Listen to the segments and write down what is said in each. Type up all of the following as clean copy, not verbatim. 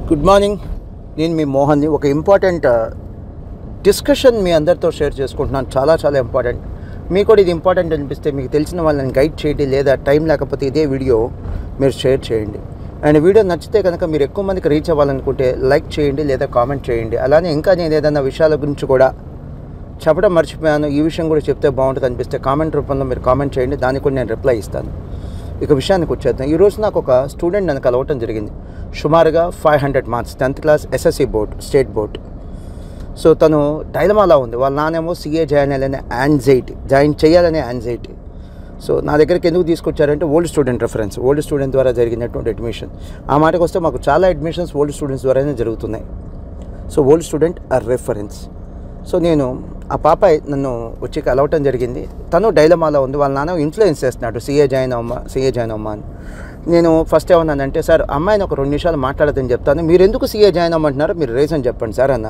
Good morning. నేను మీ మోహన్ని. ఒక important discussion మీ అందరితో షేర్ చేసుకుంటున్నాను. చాలా ఇంపార్టెంట్. మీకు కూడా ఇది ఇంపార్టెంట్ అనిపిస్తే మీకు తెలిసిన వాళ్ళని గైడ్ చేయండి, లేదా టైం లేకపోతే ఇదే వీడియో మీరు షేర్ చేయండి. అండ్ వీడియో నచ్చితే కనుక మీరు ఎక్కువ మందికి రీచ్ అవ్వాలనుకుంటే లైక్ చేయండి లేదా కామెంట్ చేయండి. అలానే ఇంకా నేను ఏదైనా విషయాల గురించి కూడా చెప్పడం మర్చిపోయాను, ఈ విషయం కూడా చెప్తే బాగుంటుంది అనిపిస్తే కామెంట్ రూపంలో మీరు కామెంట్ చేయండి, దానికి కూడా నేను రిప్లై ఇస్తాను. ఇక విషయానికి వచ్చేద్దాం. ఈరోజు నాకు ఒక స్టూడెంట్ నన్ను కలవటం జరిగింది. సుమారుగా 500 marks, 10th class SSC board, state board. So తను డైలమాలో ఉంది. వాళ్ళ నానేమో సిఏ జాయిన్ చేయాలనే యాంగ్జైటీ. సో నా దగ్గరికి ఎందుకు తీసుకొచ్చారంటే old student reference, old student ద్వారా జరిగినటువంటి అడ్మిషన్. ఆ మాటకు వస్తే మాకు చాలా అడ్మిషన్స్ ఓల్డ్ స్టూడెంట్స్ ద్వారానే జరుగుతున్నాయి. So old student reference. So నేను ఆ పాప నన్ను వచ్చి కలవటం జరిగింది. తను డైలమాలో ఉంది. వాళ్ళ నాన్న ఇన్ఫ్లుయెన్స్ చేస్తున్నాడు, సిఏ జాయిన్ అవ్వమా అని. నేను ఫస్ట్ ఏమన్నానంటే, సార్ అమ్మాయిని ఒక 2 నిమిషాలు మాట్లాడదని చెప్తాను, మీరు ఎందుకు సిఏ జాయిన్ అవ్వమంటున్నారో మీరు రీజన్ చెప్పండి సార్ అన్న.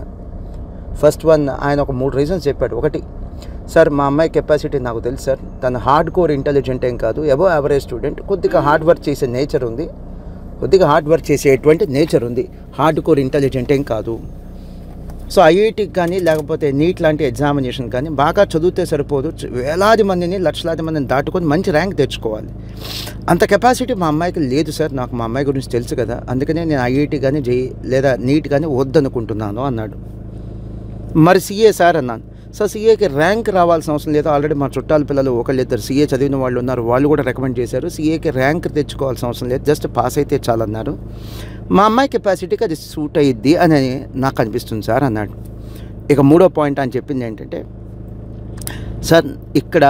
ఫస్ట్ వన్ ఆయన ఒక 3 రీజన్స్ చెప్పాడు. ఒకటి, సార్ మా అమ్మాయి కెపాసిటీ నాకు తెలుసు సార్, తను హార్డ్ కోర్ ఇంటెలిజెంట్ ఏం కాదు, అబవ్ యావరేజ్ స్టూడెంట్, కొద్దిగా హార్డ్ వర్క్ చేసే నేచర్ ఉంది, హార్డ్ కోర్ ఇంటెలిజెంట్ ఏం కాదు. సో ఐఐటికి కానీ లేకపోతే నీట్ లాంటి ఎగ్జామినేషన్ కానీ బాగా చదివితే సరిపోదు, వేలాది మందిని లక్షలాది మందిని దాటుకొని మంచి ర్యాంక్ తెచ్చుకోవాలి. అంత కెపాసిటీ మా అమ్మాయికి లేదు సార్, నాకు మా అమ్మాయి గురించి తెలుసు కదా, అందుకనే నేను ఐఐటి కానీ లేదా నీట్ కానీ వద్దనుకుంటున్నాను అన్నాడు. మరి సిఏ సార్ అన్నాను. సో సిఏకి ర్యాంక్ రావాల్సిన అవసరం లేదు, ఆల్రెడీ మా చుట్టాల పిల్లలు 1-2 సిఏ చదివిన వాళ్ళు ఉన్నారు, వాళ్ళు కూడా రికమెండ్ చేశారు, సిఏకి ర్యాంక్ తెచ్చుకోవాల్సిన అవసరం లేదు, జస్ట్ పాస్ అయితే చాలన్నారు. మా అమ్మాయి కెపాసిటీకి అది సూట్ అయ్యిద్ది అని నాకు అనిపిస్తుంది సార్ అన్నాడు. ఇక 3వ పాయింట్ అని చెప్పింది ఏంటంటే, సార్ ఇక్కడ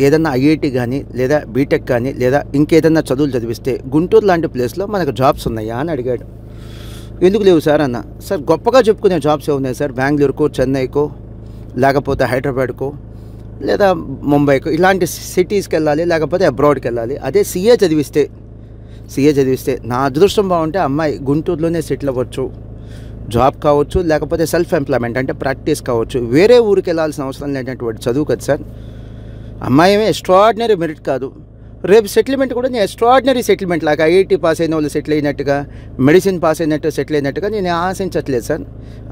ఏదన్నా ఐఐటి కానీ లేదా బీటెక్ కానీ లేదా ఇంకేదన్నా చదువులు చదివిస్తే గుంటూరు లాంటి ప్లేస్లో మనకు జాబ్స్ ఉన్నాయా అని అడిగాడు. ఎందుకు లేవు సార్ అన్న. సార్ గొప్పగా చెప్పుకునే జాబ్స్ ఏమున్నాయి సార్, బెంగళూరుకో, చెన్నైకో, లేకపోతే హైదరాబాద్కో లేదా ముంబైకో, ఇలాంటి సిటీస్కి వెళ్ళాలి, లేకపోతే అబ్రాడ్కి వెళ్ళాలి. అదే సిఏ చదివిస్తే నా అదృష్టం బాగుంటే అమ్మాయి గుంటూరులోనే సెటిల్ అవ్వచ్చు, జాబ్ కావచ్చు, లేకపోతే సెల్ఫ్ ఎంప్లాయ్మెంట్ అంటే ప్రాక్టీస్ కావచ్చు, వేరే ఊరికి వెళ్ళాల్సిన అవసరం లేనటువంటి చదువు కదా సార్. అమ్మాయి ఏమీ ఎక్స్ట్రాడినరీ మెరిట్ కాదు, రేపు సెటిల్మెంట్ కూడా నేను ఎక్స్ట్రాడినరీ సెటిల్మెంట్ లాగా ఐఐటి పాస్ అయిన వాళ్ళు సెటిల్ అయినట్టుగా, మెడిసిన్ పాస్ అయినట్టు సెటిల్ అయినట్టుగా నేను ఆశించట్లేదు సార్.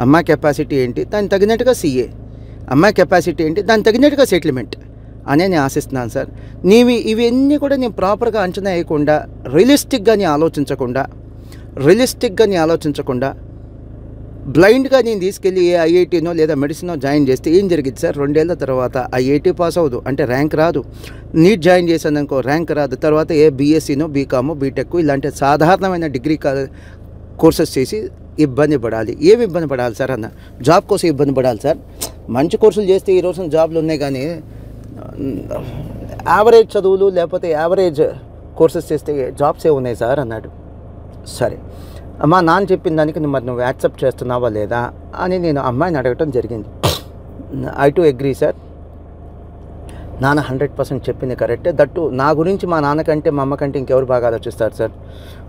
అమ్మాయి కెపాసిటీ ఏంటి, దానికి తగినట్టుగా సిఏ, అమ్మాయి కెపాసిటీ ఏంటి, దానికి తగినట్టుగా సెటిల్మెంట్ అనే నేను ఆశిస్తున్నాను సార్. ఇవన్నీ కూడా నేను ప్రాపర్గా అంచనా వేయకుండా, రియలిస్టిక్గా నేను ఆలోచించకుండా బ్లైండ్గా నేను తీసుకెళ్ళి ఏ ఐఐటీనో లేదా మెడిసినో జాయిన్ చేస్తే ఏం జరిగింది సార్, 2 ఏళ్ల తర్వాత ఐఐటీ పాస్ అవ్వదు అంటే ర్యాంక్ రాదు, నీట్ జాయిన్ చేశాననుకో ర్యాంక్ రాదు, తర్వాత ఏ బీఎస్సీనో బీకామో బీటెక్ ఇలాంటి సాధారణమైన డిగ్రీ కోర్సెస్ చేసి ఇబ్బంది పడాలి. ఏమి ఇబ్బంది పడాలి సార్ అన్న, జాబ్ కోసం ఇబ్బంది పడాలి సార్. మంచి కోర్సులు చేస్తే ఈ రోజున జాబ్లు ఉన్నాయి, కానీ యావరేజ్ చదువులు లేకపోతే యావరేజ్ కోర్సెస్ చేస్తే జాబ్స్ ఉన్నాయి సార్ అన్నాడు. సరే అమ్మా, నాన్న చెప్పిన దానికి నువ్వు యాక్సెప్ట్ చేస్తున్నావా లేదా అని నేను అమ్మాయిని అడగటం జరిగింది. ఐ టు అగ్రీ సార్, నాన్న 100% చెప్పింది కరెక్టే, దట్టు నా గురించి మా నాన్నకంటే మా అమ్మకంటే ఇంకెవరు బాగా ఆలోచిస్తారు సార్.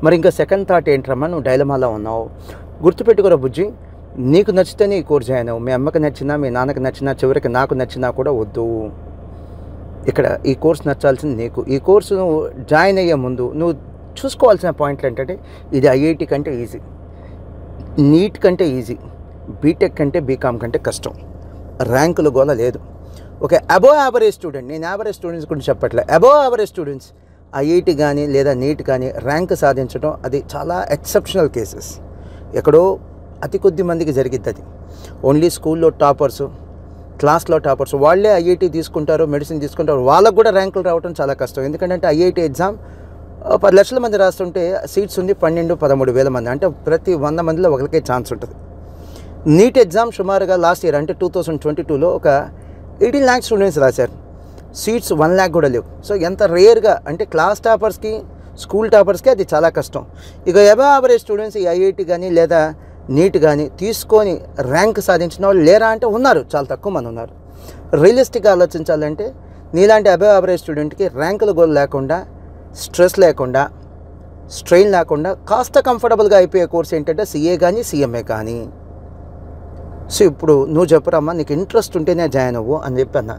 మరి ఇంకా సెకండ్ థాట్ ఏంట్రమ్మా, నువ్వు డైలమాలో ఉన్నావు, గుర్తుపెట్టుకోరా బుజ్జి, నీకు నచ్చితేనే ఈ కోర్స్ జాయిన్ అవ్వు, మీ అమ్మకి నచ్చినా మీ నాన్నకి నచ్చినా చివరికి నాకు నచ్చినా కూడా వద్దు. ఇక్కడ ఈ కోర్స్ నచ్చాల్సింది నీకు. ఈ కోర్సు నువ్వు జాయిన్ అయ్యే ముందు నువ్వు చూసుకోవాల్సిన పాయింట్లు ఏంటంటే, ఇది ఐఐటి కంటే ఈజీ, నీట్ కంటే ఈజీ, బీటెక్ కంటే బీకామ్ కంటే కష్టం, ర్యాంకుల గోల లేదు. ఓకే, అబోవ్ యావరేజ్ స్టూడెంట్, నేను యావరేజ్ స్టూడెంట్స్ గురించి చెప్పట్లే, అబోవ్ యావరేజ్ స్టూడెంట్స్ ఐఐటి కానీ లేదా నీట్ కానీ ర్యాంక్ సాధించడం అది చాలా ఎక్సెప్షనల్ కేసెస్, ఎక్కడో అతి కొద్ది మందికి జరిగిద్ది. అది ఓన్లీ స్కూల్లో టాపర్సు, క్లాస్లో టాపర్స్ వాళ్ళే ఐఐటి తీసుకుంటారు, మెడిసిన్ తీసుకుంటారు, వాళ్ళకు కూడా ర్యాంకులు రావడం చాలా కష్టం. ఎందుకంటే ఐఐటి ఎగ్జామ్ 10 లక్షల మంది రాస్తుంటే సీట్స్ ఉంది 12-13 వేల మంది, అంటే ప్రతి 100 మందిలో ఒకరికే ఛాన్స్ ఉంటుంది. నీట్ ఎగ్జామ్ సుమారుగా లాస్ట్ ఇయర్ అంటే 2022లో ఒక 18 lakhs స్టూడెంట్స్ రాశారు, సీట్స్ 1 lakh కూడా లేవు. సో ఎంత రేర్గా అంటే క్లాస్ టాపర్స్కి, స్కూల్ టాపర్స్కి అది చాలా కష్టం. ఇక అబవ్ యావరేజ్ స్టూడెంట్స్ ఈ ఐఐటి కానీ లేదా నీట్ కానీ తీసుకొని ర్యాంక్ సాధించిన వాళ్ళు లేరా అంటే ఉన్నారు, చాలా తక్కువ మంది ఉన్నారు. రియలిస్టిక్గా ఆలోచించాలంటే నీలాంటి అబవ్ యావరేజ్ స్టూడెంట్కి ర్యాంకుల గోల్ లేకుండా, స్ట్రెస్ లేకుండా, స్ట్రెయిన్ లేకుండా కాస్త కంఫర్టబుల్గా అయిపోయే కోర్స్ ఏంటంటే సిఏ కానీ సిఎంఏ కానీ. సో ఇప్పుడు నువ్వు చెప్పరమ్మా, నీకు ఇంట్రెస్ట్ ఉంటేనే జాయిన్ అవ్వు అని చెప్పన్నా.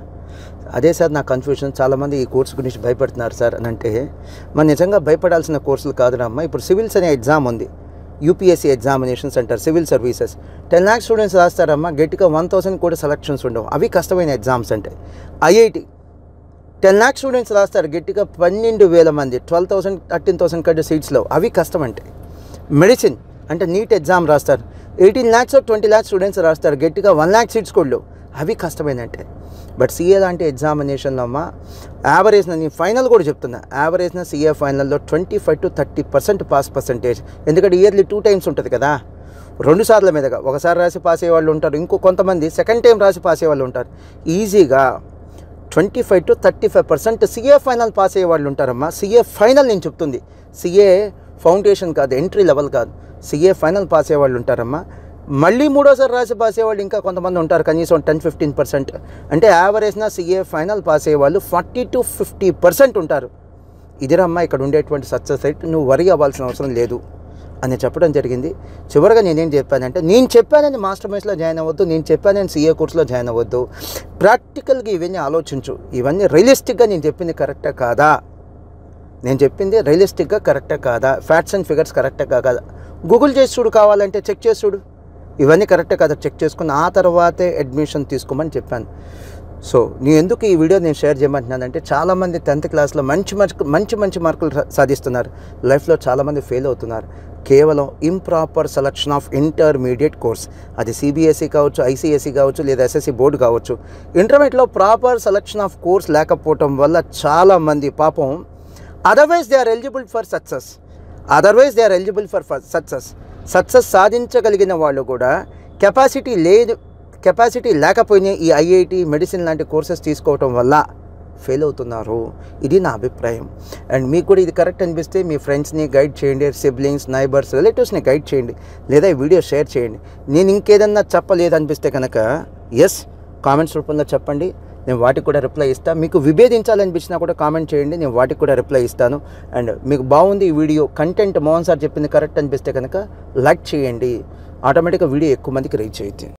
అదే సార్ నా కన్ఫ్యూషన్, చాలామంది ఈ కోర్సు గురించి భయపడుతున్నారు సార్ అని అంటే, మరి నిజంగా భయపడాల్సిన కోర్సులు కాదురమ్మా. ఇప్పుడు సివిల్స్ అనే ఎగ్జామ్ ఉంది, యూపీఎస్సీ ఎగ్జామినేషన్స్ అంటారు, సివిల్ సర్వీసెస్. 10 lakhs స్టూడెంట్స్ రాస్తారమ్మా, గట్టిగా 1000 కూడా సెలక్షన్స్ ఉండవు. అవి కష్టమైన ఎగ్జామ్స్ అంటే. ఐఐటి 10 lakhs స్టూడెంట్స్ రాస్తారు, గట్టిగా 12,000 మంది, 12,000 13,000 కట్టే సీట్స్లో. అవి కష్టం అంటే. మెడిసిన్ అంటే నీట్ ఎగ్జామ్ రాస్తారు, 18 lakhs 20 lakhs స్టూడెంట్స్ రాస్తారు, గట్టిగా 1 lakh సీట్స్ కూడా. అవి కష్టమైనంటే. బట్ సీఏ లాంటి ఎగ్జామినేషన్లో అమ్మ యావరేజ్న, నేను ఫైనల్ కూడా చెప్తున్నా, యావరేజ్న సీఏ ఫైనల్లో 25 to 30% పాస్ పర్సంటేజ్. ఎందుకంటే ఇయర్లీ 2 times ఉంటుంది కదా, 2 సార్ల మీదుగా. ఒకసారి రాసి పాస్ అయ్యే వాళ్ళు ఉంటారు, ఇంకో కొంతమంది సెకండ్ టైం రాసి పాస్ అయ్యే వాళ్ళు ఉంటారు. ఈజీగా 25 to 35% సీఏ ఫైనల్ పాస్ అయ్యే వాళ్ళు ఉంటారమ్మా. సీఏ ఫైనల్ నేను చెప్తుంది, సీఏ ఫౌండేషన్ కాదు, ఎంట్రీ లెవెల్ కాదు, సీఏ ఫైనల్ పాస్ అయ్యే వాళ్ళు ఉంటారమ్మా. మళ్ళీ 3వసారి రాసి పాస్ అయ్యేవాళ్ళు ఇంకా కొంతమంది ఉంటారు, కనీసం 10-15%. అంటే యావరేజ్న సీఏ ఫైనల్ పాస్ అయ్యేవాళ్ళు 40 to 50% ఉంటారు. ఇదిరమ్మా ఇక్కడ ఉండేటువంటి సక్సెస్ రేట్, నువ్వు వరి అవ్వాల్సిన అవసరం లేదు అని చెప్పడం జరిగింది. చివరిగా నేనేం చెప్పానంటే, నేను చెప్పానని మాస్టర్ మైండ్స్లో జాయిన్ అవ్వద్దు, నేను చెప్పానని సీఏ కోర్సులో జాయిన్ అవ్వద్దు. ప్రాక్టికల్గా ఇవన్నీ ఆలోచించు, ఇవన్నీ రియలిస్టిక్గా నేను చెప్పింది కరెక్టా కాదా, నేను చెప్పింది రియలిస్టిక్గా కరెక్టా కాదా, ఫ్యాక్ట్స్ అండ్ ఫిగర్స్ కరెక్టా కాదా, గూగుల్ చేసి చూడు, కావాలంటే చెక్ చేసి చూడు, ఇవన్నీ కరెక్టే కదా చెక్ చేసుకుని ఆ తర్వాతే అడ్మిషన్ తీసుకోమని చెప్పాను. సో నేను ఎందుకు ఈ వీడియో నేను షేర్ చేయమంటున్నానంటే, చాలామంది 10th క్లాస్లో మంచి మార్కులు సాధిస్తున్నారు, లైఫ్లో చాలామంది ఫెయిల్ అవుతున్నారు. కేవలం improper selection of intermediate course, అది సిబిఎస్ఈ కావచ్చు, ఐసిఎస్ఈ కావచ్చు, లేదా ఎస్ఎస్సి బోర్డు కావచ్చు. ఇంటర్మీడియట్లో ప్రాపర్ సెలక్షన్ ఆఫ్ కోర్స్ లేకపోవటం వల్ల చాలామంది పాపం otherwise they are eligible for success. Success సాధించగలిగిన వాళ్ళు కూడా కెపాసిటీ లేకపోయినా ఈ ఐఐటి, మెడిసిన్ లాంటి కోర్సెస్ తీసుకోవటం వల్ల ఫెయిల్ అవుతున్నారు. ఇది నా అభిప్రాయం. అండ్ మీకు కూడా ఇది కరెక్ట్ అనిపిస్తే మీ ఫ్రెండ్స్ని గైడ్ చేయండి, సిబ్లింగ్స్, నైబర్స్, రిలేటివ్స్ని గైడ్ చేయండి, లేదా ఈ వీడియో షేర్ చేయండి. నేను ఇంకేదన్నా చెప్పలేదనిపిస్తే కనుక కామెంట్స్ రూపంలో చెప్పండి, నేను వాటికి కూడా రిప్లై ఇస్తాను. మీకు విభేదించాలనిపించినా కూడా కామెంట్ చేయండి, నేను వాటికి కూడా రిప్లై ఇస్తాను. అండ్ మీకు బాగుంది ఈ వీడియో, కంటెంట్ మోహన్ సార్ చెప్పింది కరెక్ట్ అనిపిస్తే కనుక లైక్ చేయండి, ఆటోమేటిక్గా వీడియో ఎక్కువ మందికి రీచ్ అవుతుంది.